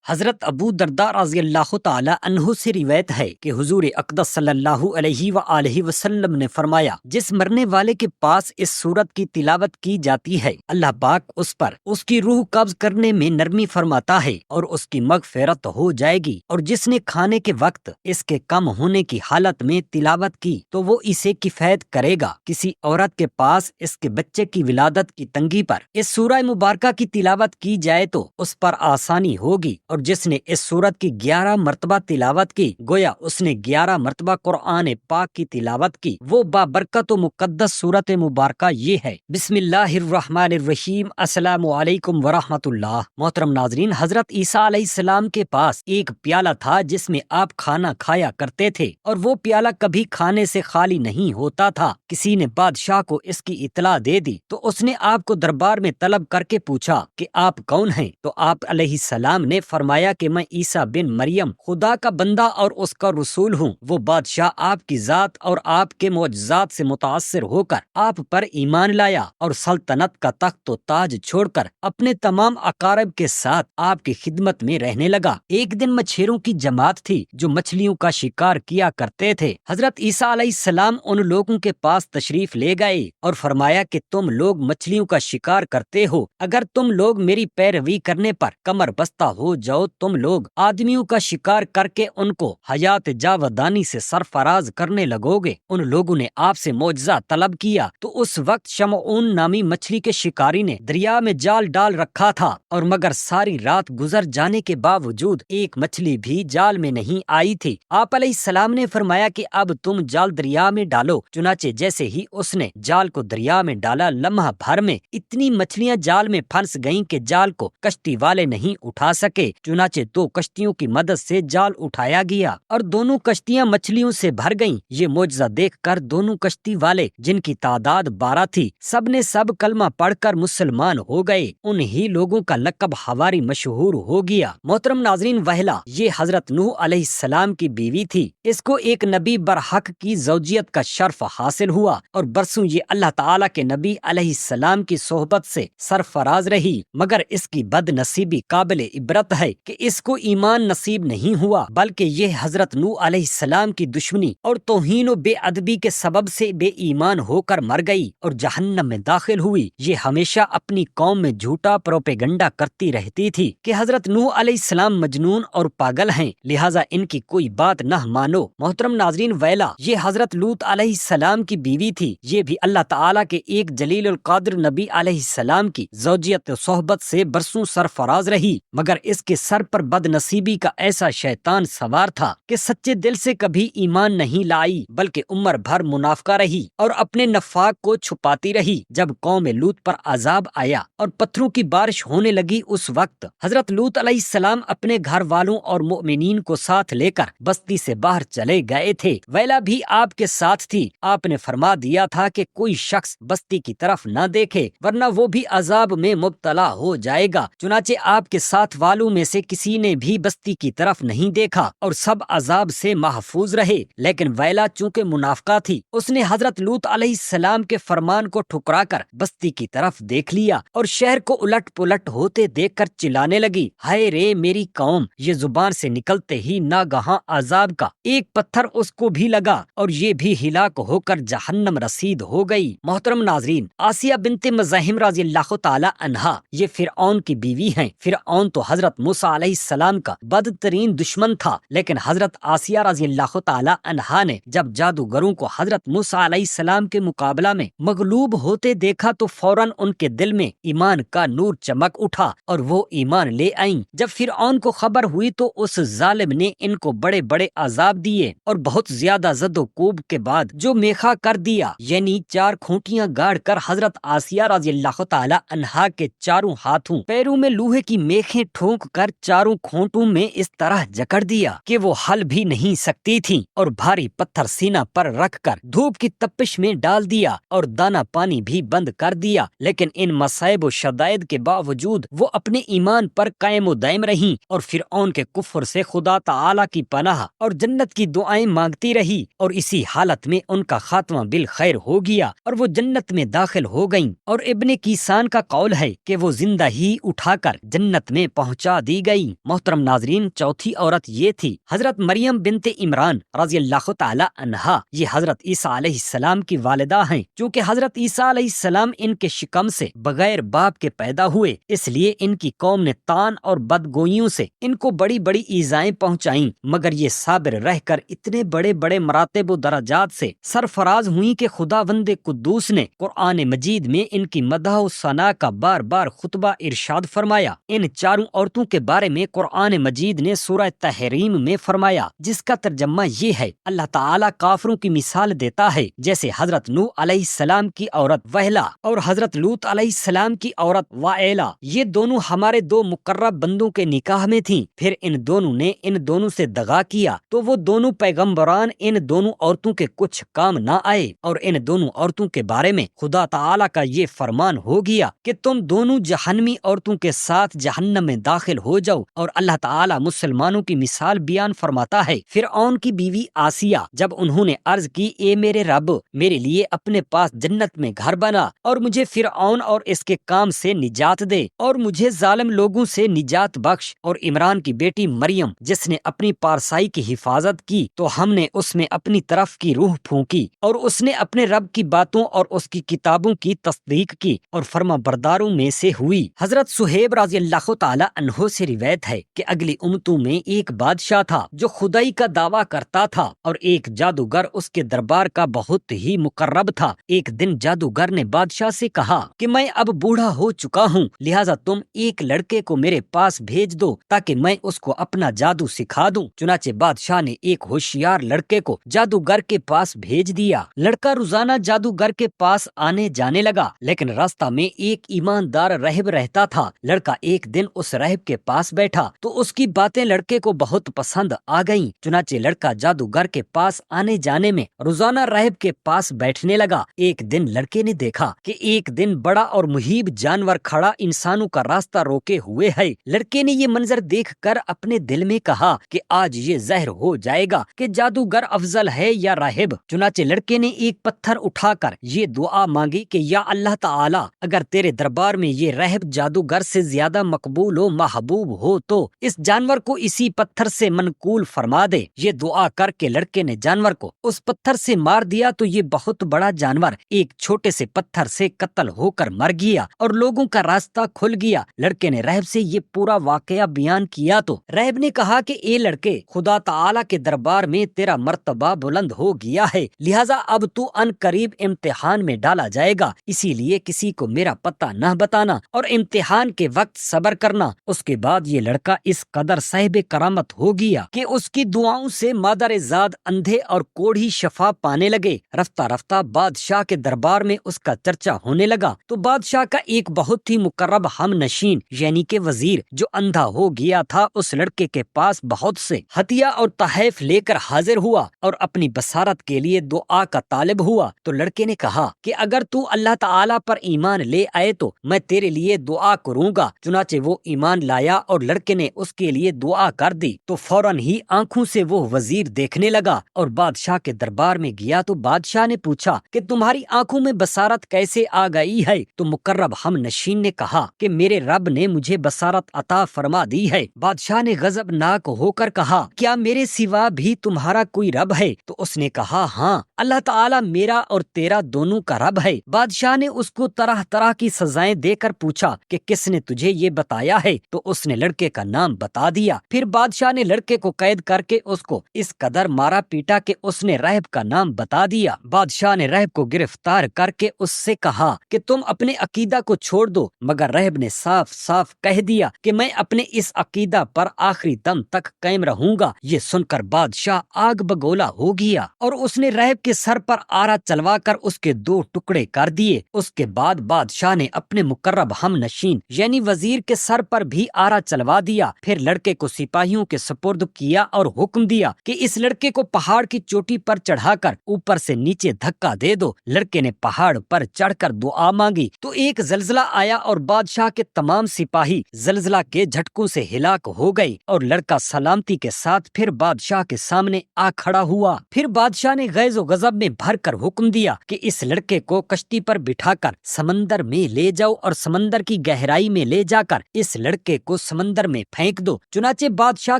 حضرت ابو درداء رضی اللہ تعالی عنہ سے روایت ہے کہ حضور اقدس صلی اللہ علیہ وآلہ وسلم نے فرمایا، جس مرنے والے کے پاس اس سورت کی تلاوت کی جاتی ہے اللہ پاک اس پر اس کی روح قبض کرنے میں نرمی فرماتا ہے اور اس کی مغفرت ہو جائے گی، اور جس نے کھانے کے وقت اس کے کم ہونے کی حالت میں تلاوت کی تو وہ اسے کفایت کرے گا۔ کسی عورت کے پاس اس کے بچے کی ولادت کی تنگی پر اس سورہ مبارکہ کی تلاوت کی جائے تو اس پر آسانی ہوگی، اور جس نے اس سورت کی 11 مرتبہ تلاوت کی گویا اس نے 11 مرتبہ قرآن پاک کی تلاوت کی۔ وہ بابرکت و مقدس سورت مبارکہ یہ ہے۔ بسم اللہ الرحمن الرحیم۔ السلام علیکم ورحمۃ اللہ۔ محترم ناظرین، حضرت عیسیٰ علیہ السلام کے پاس ایک پیالہ تھا جس میں آپ کھانا کھایا کرتے تھے، اور وہ پیالہ کبھی کھانے سے خالی نہیں ہوتا تھا۔ کسی نے بادشاہ کو اس کی اطلاع دے دی تو اس نے آپ کو دربار میں طلب کر کے پوچھا کہ آپ کون ہیں؟ تو آپ علیہ السلام نے فرمایا کہ میں عیسیٰ بن مریم خدا کا بندہ اور اس کا رسول ہوں۔ وہ بادشاہ آپ کی ذات اور آپ کے معجزات سے متاثر ہو کر آپ پر ایمان لایا اور سلطنت کا تخت و تاج چھوڑ کر اپنے تمام اقارب کے ساتھ آپ کی خدمت میں رہنے لگا۔ ایک دن مچھیروں کی جماعت تھی جو مچھلیوں کا شکار کیا کرتے تھے۔ حضرت عیسیٰ علیہ السلام ان لوگوں کے پاس تشریف لے گئے اور فرمایا کہ تم لوگ مچھلیوں کا شکار کرتے ہو، اگر تم لوگ میری پیروی کرنے پر کمر بستہ ہو جاؤ، تم لوگ آدمیوں کا شکار کر کے ان کو حیات جاودانی سے سرفراز کرنے لگو گے۔ ان لوگوں نے آپ سے معجزہ طلب کیا تو اس وقت شمعون نامی مچھلی کے شکاری نے دریا میں جال ڈال رکھا تھا، اور مگر ساری رات گزر جانے کے باوجود ایک مچھلی بھی جال میں نہیں آئی تھی۔ آپ علیہ السلام نے فرمایا کہ اب تم جال دریا میں ڈالو۔ چنانچہ جیسے ہی اس نے جال کو دریا میں ڈالا، لمحہ بھر میں اتنی مچھلیاں جال میں پھنس گئیں کہ جال کو کشتی والے نہیں اٹھا سکے۔ چنانچہ 2 کشتیوں کی مدد سے جال اٹھایا گیا اور دونوں کشتیاں مچھلیوں سے بھر گئیں۔ یہ معجزہ دیکھ کر دونوں کشتی والے، جن کی تعداد 12 تھی، سب نے سب کلمہ پڑھ کر مسلمان ہو گئے۔ انہی لوگوں کا لقب حواری مشہور ہو گیا۔ محترم ناظرین، وہلا یہ حضرت نوح علیہ السلام کی بیوی تھی۔ اس کو ایک نبی برحق کی زوجیت کا شرف حاصل ہوا، اور برسوں یہ اللہ تعالیٰ کے نبی علیہ السلام کی صحبت سے سرفراز رہی، مگر اس کی بد نصیبی قابل عبرت ہے کہ اس کو ایمان نصیب نہیں ہوا، بلکہ یہ حضرت نوح علیہ السلام کی دشمنی اور توہین و بے ادبی کے سبب سے بے ایمان ہو کر مر گئی اور جہنم میں داخل ہوئی۔ یہ ہمیشہ اپنی قوم میں جھوٹا پروپیگنڈا کرتی رہتی تھی کہ حضرت نوح علیہ السلام مجنون اور پاگل ہیں، لہٰذا ان کی کوئی بات نہ مانو۔ محترم ناظرین، ویلا یہ حضرت لوط علیہ السلام کی بیوی تھی۔ یہ بھی اللہ تعالیٰ کے ایک جلیل القدر نبی علیہ السلام کی زوجیت و صحبت سے برسوں سرفراز رہی، مگر اس کے سر پر بد نصیبی کا ایسا شیطان سوار تھا کہ سچے دل سے کبھی ایمان نہیں لائی، بلکہ عمر بھر منافقہ رہی اور اپنے نفاق کو چھپاتی رہی۔ جب قوم لوط پر عذاب آیا اور پتھروں کی بارش ہونے لگی، اس وقت حضرت لوط علیہ السلام اپنے گھر والوں اور مؤمنین کو ساتھ لے کر بستی سے باہر چلے گئے تھے۔ ویلا بھی آپ کے ساتھ تھی۔ آپ نے فرما دیا تھا کہ کوئی شخص بستی کی طرف نہ دیکھے، ورنہ وہ بھی عذاب میں مبتلا ہو جائے گا۔ چنانچہ آپ کے ساتھ والوں میں سے کسی نے بھی بستی کی طرف نہیں دیکھا اور سب عذاب سے محفوظ رہے، لیکن ویلا چونکہ منافقہ تھی، اس نے حضرت لوط علیہ السلام کے فرمان کو ٹھکرا کر بستی کی طرف دیکھ لیا اور شہر کو الٹ پلٹ ہوتے دیکھ کر چلانے لگی، ہائے رے میری قوم! یہ زبان سے نکلتے ہی ناگہاں عذاب کا ایک پتھر اس کو بھی لگا اور یہ بھی ہلاک ہو کر جہنم رسید ہو گئی۔ محترم ناظرین، آسیہ بنت مزاحم رضی اللہ تعالی عنہا یہ فرعون کی بیوی ہیں۔ فرعون تو حضرت موسیٰ علیہ السلام کا بدترین دشمن تھا، لیکن حضرت آسیہ رضی اللہ تعالی عنہا نے جب جادوگروں کو حضرت موسیٰ علیہ السلام کے مقابلہ میں مغلوب ہوتے دیکھا تو فوراً ان کے دل میں ایمان کا نور چمک اٹھا اور وہ ایمان لے آئیں۔ جب فرعون کو خبر ہوئی تو اس ظالم نے ان کو بڑے بڑے عذاب دیے اور بہت زیادہ زد و کوب کے بعد جو میخا کر دیا، یعنی 4 کھوٹیاں گاڑ کر حضرت آسیہ رضی اللہ تعالی عنہا کے چاروں ہاتھوں پیروں میں لوہے کی میخیں ٹھونک کر چاروں کھونٹوں میں اس طرح جکڑ دیا کہ وہ ہل بھی نہیں سکتی تھیں، اور بھاری پتھر سینہ پر رکھ کر دھوپ کی تپش میں ڈال دیا اور دانا پانی بھی بند کر دیا۔ لیکن ان مصائب و شدائد کے باوجود وہ اپنے ایمان پر قائم و دائم رہیں اور فرعون کے کفر سے خدا تعالی کی پناہ اور جنت کی دعائیں مانگتی رہی، اور اسی حالت میں ان کا خاتمہ بالخیر ہو گیا اور وہ جنت میں داخل ہو گئیں، اور ابن کیسان کا قول ہے کہ وہ زندہ ہی اٹھا کر جنت میں پہنچا دی دی گئی۔ محترم ناظرین، چوتھی عورت یہ تھی حضرت مریم بنت عمران رضی اللہ تعالی عنہا۔ یہ حضرت عیسیٰ علیہ السلام کی والدہ ہیں۔ چونکہ حضرت عیسیٰ علیہ السلام ان کے شکم سے بغیر باپ کے پیدا ہوئے، اس لیے ان کی قوم نے تان اور بدگوئیوں سے ان کو بڑی بڑی ایذائیں پہنچائیں، مگر یہ صابر رہ کر اتنے بڑے بڑے مراتب و درجات سے سرفراز ہوئیں کہ خداوند قدوس نے قرآن مجید میں ان کی مدح و ثنا کا بار بار خطبہ ارشاد فرمایا۔ ان چاروں عورتوں کے بارے میں قرآن مجید نے سورہ تحریم میں فرمایا، جس کا ترجمہ یہ ہے: اللہ تعالیٰ کافروں کی مثال دیتا ہے جیسے حضرت نوح علیہ السلام کی عورت وہلا اور حضرت لوط علیہ السلام کی عورت وائلا۔ یہ دونوں ہمارے دو مقرب بندوں کے نکاح میں تھیں، پھر ان دونوں نے ان دونوں سے دغا کیا تو وہ دونوں پیغمبران ان دونوں عورتوں کے کچھ کام نہ آئے، اور ان دونوں عورتوں کے بارے میں خدا تعالیٰ کا یہ فرمان ہو گیا کہ تم دونوں جہنمی عورتوں کے ساتھ جہنم میں داخل ہو جاؤ۔ اور اللہ تعالیٰ مسلمانوں کی مثال بیان فرماتا ہے۔ فرعون کی بیوی آسیہ، جب انہوں نے عرض کی اے میرے رب، میرے لیے اپنے پاس جنت میں گھر بنا اور مجھے فرعون اور اس کے کام سے نجات دے اور مجھے ظالم لوگوں سے نجات بخش، اور عمران کی بیٹی مریم جس نے اپنی پارسائی کی حفاظت کی تو ہم نے اس میں اپنی طرف کی روح پھونکی، اور اس نے اپنے رب کی باتوں اور اس کی کتابوں کی تصدیق کی اور فرما برداروں میں سے ہوئی۔ حضرت صہیب رضی اللہ تعالی عنہ سے روایت ہے کہ اگلی امتوں میں ایک بادشاہ تھا جو خدائی کا دعویٰ کرتا تھا، اور ایک جادوگر اس کے دربار کا بہت ہی مقرب تھا۔ ایک دن جادوگر نے بادشاہ سے کہا کہ میں اب بوڑھا ہو چکا ہوں، لہٰذا تم ایک لڑکے کو میرے پاس بھیج دو تاکہ میں اس کو اپنا جادو سکھا دوں۔ چنانچہ بادشاہ نے ایک ہوشیار لڑکے کو جادوگر کے پاس بھیج دیا۔ لڑکا روزانہ جادوگر کے پاس آنے جانے لگا، لیکن راستہ میں ایک ایماندار راہب رہتا تھا۔ لڑکا ایک دن اس راہب کے پاس بیٹھا تو اس کی باتیں لڑکے کو بہت پسند آ گئیں۔ چنانچہ لڑکا جادوگر کے پاس آنے جانے میں روزانہ راہب کے پاس بیٹھنے لگا۔ ایک دن لڑکے نے دیکھا کہ ایک دن بڑا اور مہیب جانور کھڑا انسانوں کا راستہ روکے ہوئے ہے۔ لڑکے نے یہ منظر دیکھ کر اپنے دل میں کہا کہ آج یہ ظاہر ہو جائے گا کہ جادوگر افضل ہے یا راہب۔ چنانچہ لڑکے نے ایک پتھر اٹھا کر یہ دعا مانگی کہ یا اللہ تعالی، اگر تیرے دربار میں یہ راہب جادوگر سے زیادہ مقبول و محبوب ہو تو اس جانور کو اسی پتھر سے منقول فرما دے۔ یہ دعا کر کے لڑکے نے جانور کو اس پتھر سے مار دیا تو یہ بہت بڑا جانور ایک چھوٹے سے پتھر سے قتل ہو کر مر گیا اور لوگوں کا راستہ کھل گیا۔ لڑکے نے راہب سے یہ پورا واقعہ بیان کیا تو راہب نے کہا کہ اے لڑکے، خدا تعالیٰ کے دربار میں تیرا مرتبہ بلند ہو گیا ہے، لہٰذا اب تو ان قریب امتحان میں ڈالا جائے گا، اسی لیے کسی کو میرا پتہ نہ بتانا اور امتحان کے وقت صبر کرنا۔ اس کے بعد یہ لڑکا اس قدر صاحب کرامت ہو گیا کہ اس کی دعاؤں سے مادر زاد اندھے اور کوڑھی شفا پانے لگے۔ رفتہ رفتہ بادشاہ کے دربار میں اس کا چرچا ہونے لگا تو بادشاہ کا ایک بہت ہی مقرب ہم نشین یعنی کہ وزیر جو اندھا ہو گیا تھا اس لڑکے کے پاس بہت سے ہتھیا اور تحائف لے کر حاضر ہوا اور اپنی بصارت کے لیے دعا کا طالب ہوا۔ تو لڑکے نے کہا کہ اگر تو اللہ تعالیٰ پر ایمان لے آئے تو میں تیرے لیے دعا کروں گا۔ چنانچہ وہ ایمان لایا اور لڑکے نے اس کے لیے دعا کر دی تو فوراً ہی آنکھوں سے وہ وزیر دیکھنے لگا اور بادشاہ کے دربار میں گیا تو بادشاہ نے پوچھا کہ تمہاری آنکھوں میں بصارت کیسے آ گئی ہے؟ تو مقرب ہم نشین نے کہا کہ میرے رب نے مجھے بصارت عطا فرما دی ہے۔ بادشاہ نے غضبناک ہو کر کہا کیا میرے سوا بھی تمہارا کوئی رب ہے؟ تو اس نے کہا ہاں، اللہ تعالیٰ میرا اور تیرا دونوں کا رب ہے۔ بادشاہ نے اس کو طرح طرح کی سزائیں دے کر پوچھا کہ کس نے تجھے یہ بتایا ہے؟ تو اس نے لڑکے کا نام بتا دیا۔ پھر بادشاہ نے لڑکے کو قید کر کے اس کو اس قدر مارا پیٹا کہ اس نے راہب کا نام بتا دیا۔ بادشاہ نے راہب کو گرفتار کر کے اس سے کہا کہ تم اپنے عقیدہ کو چھوڑ دو، مگر راہب نے صاف صاف کہہ دیا کہ میں اپنے اس عقیدہ پر آخری دم تک قائم رہوں گا۔ یہ سن کر بادشاہ آگ بگولا ہو گیا اور اس نے راہب کے سر پر آرا چلوا کر اس کے 2 ٹکڑے کر دیے۔ اس کے بعد بادشاہ نے اپنے مقرب ہم نشین یعنی وزیر کے سر پر بھی آرا چلوا دیا۔ پھر لڑکے کو سپاہیوں کے سپرد کیا اور حکم دیا کہ اس لڑکے کو پہاڑ کی چوٹی پر چڑھا کر اوپر سے نیچے دھکا دے دو۔ لڑکے نے پہاڑ پر چڑھ کر دعا مانگی تو ایک زلزلہ آیا اور بادشاہ کے تمام سپاہی زلزلہ کے جھٹکوں سے ہلاک ہو گئے اور لڑکا سلامتی کے ساتھ پھر بادشاہ کے سامنے آ کھڑا ہوا۔ پھر بادشاہ نے غیظ و غضب میں بھر کر حکم دیا کہ اس لڑکے کو کشتی پر بٹھا کر سمندر میں لے جاؤ اور سمندر کی گہرائی میں لے جا کر اس لڑکے کو سمندر میں پھینک دو۔ چنانچہ بادشاہ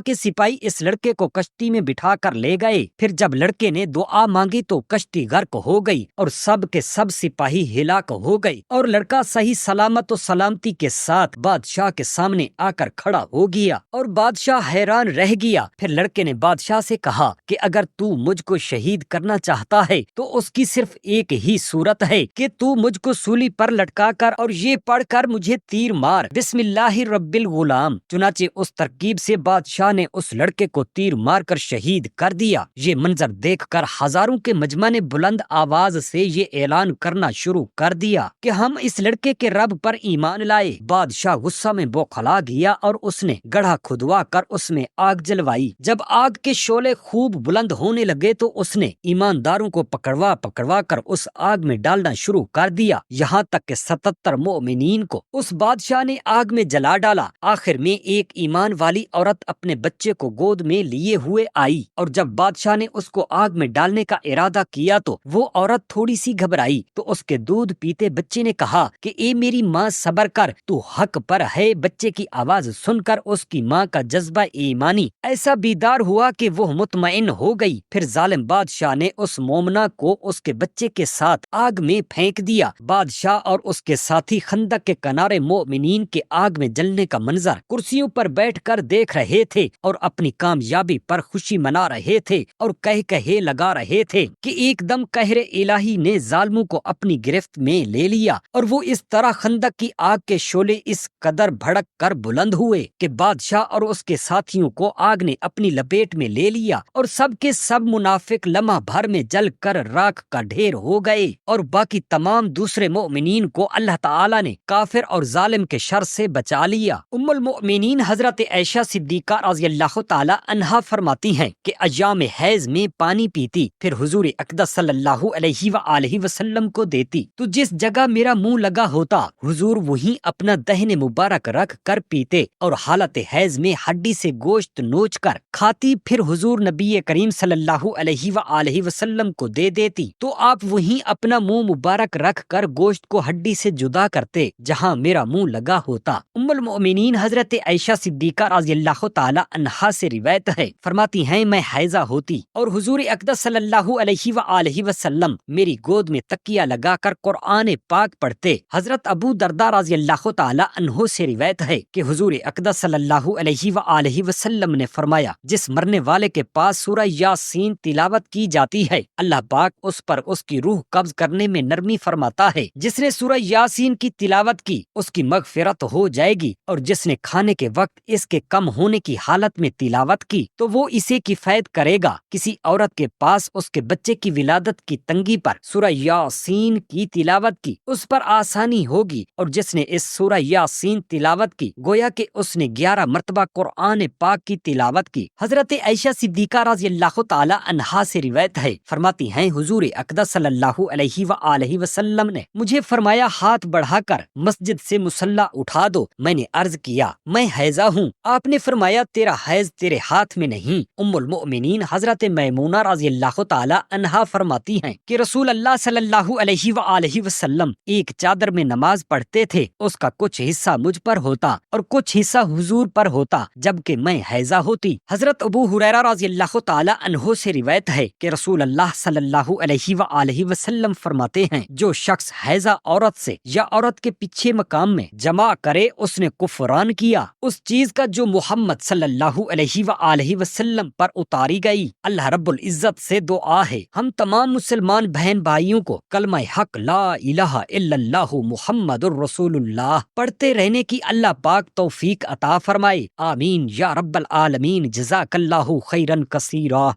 کے سپاہی اس لڑکے کو کشتی میں بٹھا کر لے گئے۔ پھر جب لڑکے نے دعا مانگی تو کشتی غرق ہو گئی اور سب کے سب سپاہی ہلاک ہو گئے، اور لڑکا صحیح سلامت و سلامتی کے ساتھ بادشاہ کے سامنے آ کر کھڑا ہو گیا، اور بادشاہ حیران رہ گیا۔ پھر لڑکے نے بادشاہ سے کہا کہ اگر تو مجھ کو شہید کرنا چاہتا ہے تو اس کی صرف ایک ہی صورت ہے کہ تو مجھ کو سولی پر لٹکا کر اور یہ پڑھ کر مجھے تیر مار، بسم اللہ رب الغلام۔ چنانچہ اس ترکیب سے بادشاہ نے اس لڑکے کو تیر مار کر شہید کر دیا۔ یہ منظر دیکھ کر ہزاروں کے مجمع نے بلند آواز سے یہ اعلان کرنا شروع کر دیا کہ ہم اس لڑکے کے رب پر ایمان لائے۔ بادشاہ غصہ میں بوکھلا گیا اور اس نے گڑھا کھدوا کر اس میں آگ جلوائی۔ جب آگ کے شعلے خوب بلند ہونے لگے تو اس نے ایمانداروں کو پکڑوا کر اس آگ میں ڈالنا شروع کر دیا، یہاں تک کہ 77 مومنین کو اس بادشاہ نے آگ میں جلا ڈالا۔ آخر میں ایک ایمان والی عورت اپنے بچے کو گود میں لیے ہوئے آئی، اور جب بادشاہ نے اس کو آگ میں ڈالنے کا ارادہ کیا تو وہ عورت تھوڑی سی گھبرائی، تو اس کے دودھ پیتے بچے نے کہا کہ اے میری ماں صبر کر، تو حق پر ہے۔ بچے کی آواز سن کر اس کی ماں کا جذبہ ایمانی ایسا بیدار ہوا کہ وہ مطمئن ہو گئی۔ پھر ظالم بادشاہ نے اس مومنہ کو اس کے بچے کے ساتھ آگ میں پھینک دیا۔ بادشاہ اور اس کے ساتھی خندق کے کنارے مومنین کے آگ میں جلنے کا منظر کرسیوں پر بیٹھ کر دیکھ رہے تھے اور اپنی کامیابی پر خوشی منا رہے تھے، اور کہے لگا رہے تھے کہ ایک دم قہر الہی نے ظالموں کو اپنی گرفت میں لے لیا، اور وہ اس طرح خندق کی آگ کے شعلے اس قدر بھڑک کر بلند ہوئے کہ بادشاہ اور اس کے ساتھیوں کو آگ نے اپنی لپیٹ میں لے لیا، اور سب کے سب منافق لمحہ بھر میں جل کر راکھ کا ڈھیر ہو گئے، اور باقی تمام دوسرے مومنین کو اللہ تعالی نے کافر اور ظالم کے شر سے بچا لیا۔ ام المؤمنین حضرت عائشہ صدیقہ رضی اللہ تعالی عنہا فرماتی ہیں کہ ایام حیض میں پانی پیتی، پھر حضور اقدس صلی اللہ علیہ وآلہ وسلم کو دیتی تو جس جگہ میرا منہ لگا ہوتا حضور وہیں اپنا دہن مبارک رکھ کر پیتے، اور حالت حیض میں ہڈی سے گوشت نوچ کر کھاتی، پھر حضور نبی کریم صلی اللہ علیہ وآلہ وسلم کو دے دیتی تو آپ وہیں اپنا منہ مبارک رکھ کر گوشت کو ہڈی سے جدا کرتے جہاں میرا منہ لگا ہوتا۔ ام المؤمنین حضرت عائشہ صدیقہ رضی اللہ تعالی عنہا سے روایت ہے، فرماتی ہیں میں حائضہ ہوتی اور حضور اقدس صلی اللہ علیہ وآلہ وسلم میری گود میں تکیہ لگا کر قرآن پاک پڑھتے۔ حضرت ابو درداء رضی اللہ تعالی عنہ سے روایت ہے کہ حضور اقدس صلی اللہ علیہ وآلہ وسلم نے فرمایا جس مرنے والے کے پاس سورہ یاسین تلاوت کی جاتی ہے اللہ پاک اس پر اس کی روح قبض کرنے میں نرمی فرماتا ہے۔ جس نے سورہ یاسین کی تلاوت کی اس کی مغفرت ہو جائے گی، اور جس نے کھانے کے وقت اس کے کم ہونے کی حالت میں تلاوت کی تو وہ اسے کفایت کرے گا۔ کسی عورت کے پاس اس کے بچے کی ولادت کی تنگی پر سورہ یاسین کی تلاوت کی اس پر آسانی ہوگی، اور جس نے اس سورہ یاسین تلاوت کی گویا کہ اس نے 11 مرتبہ قرآن پاک کی تلاوت کی۔ حضرت عائشہ صدیقہ رضی اللہ تعالی عنہا سے روایت ہے، فرماتی ہیں حضور اقدس صلی اللہ علیہ وآلہ وسلم نے مجھے فرمایا ہاتھ بڑھا کر مسجد سے مصلی اٹھا دو۔ میں نے عرض کیا میں حیضہ ہوں، آپ نے فرمایا تیرا حیض تیرے ہاتھ میں نہیں۔ ام المؤمنین حضرت میمونہ رضی اللہ تعالی عنہا فرماتی ہیں کہ رسول اللہ صلی اللہ علیہ وآلہ وسلم ایک چادر میں نماز پڑھتے تھے، اس کا کچھ حصہ مجھ پر ہوتا اور کچھ حصہ حضور پر ہوتا جبکہ میں حیضہ ہوتی۔ حضرت ابو ہریرہ رضی اللہ تعالی عنہ سے روایت ہے کہ رسول اللہ صلی اللہ علیہ وآلہ وسلم فرماتے ہیں جو شخص حیضہ عورت سے یا عورت کے پیچھے مقام میں جمع کرے اس نے کفران کیا اس چیز کا جو محمد صلی اللہ علیہ وآلہ وسلم پر اتاری گئی۔ اللہ رب العزت سے دعا ہے ہم تمام مسلمان بہن بھائیوں کو کلمہ حق لا الہ الا اللہ محمد الرسول اللہ پڑھتے رہنے کی اللہ پاک توفیق عطا فرمائے، آمین یا رب العالمین، جزاک اللہ خیرا کثیرا۔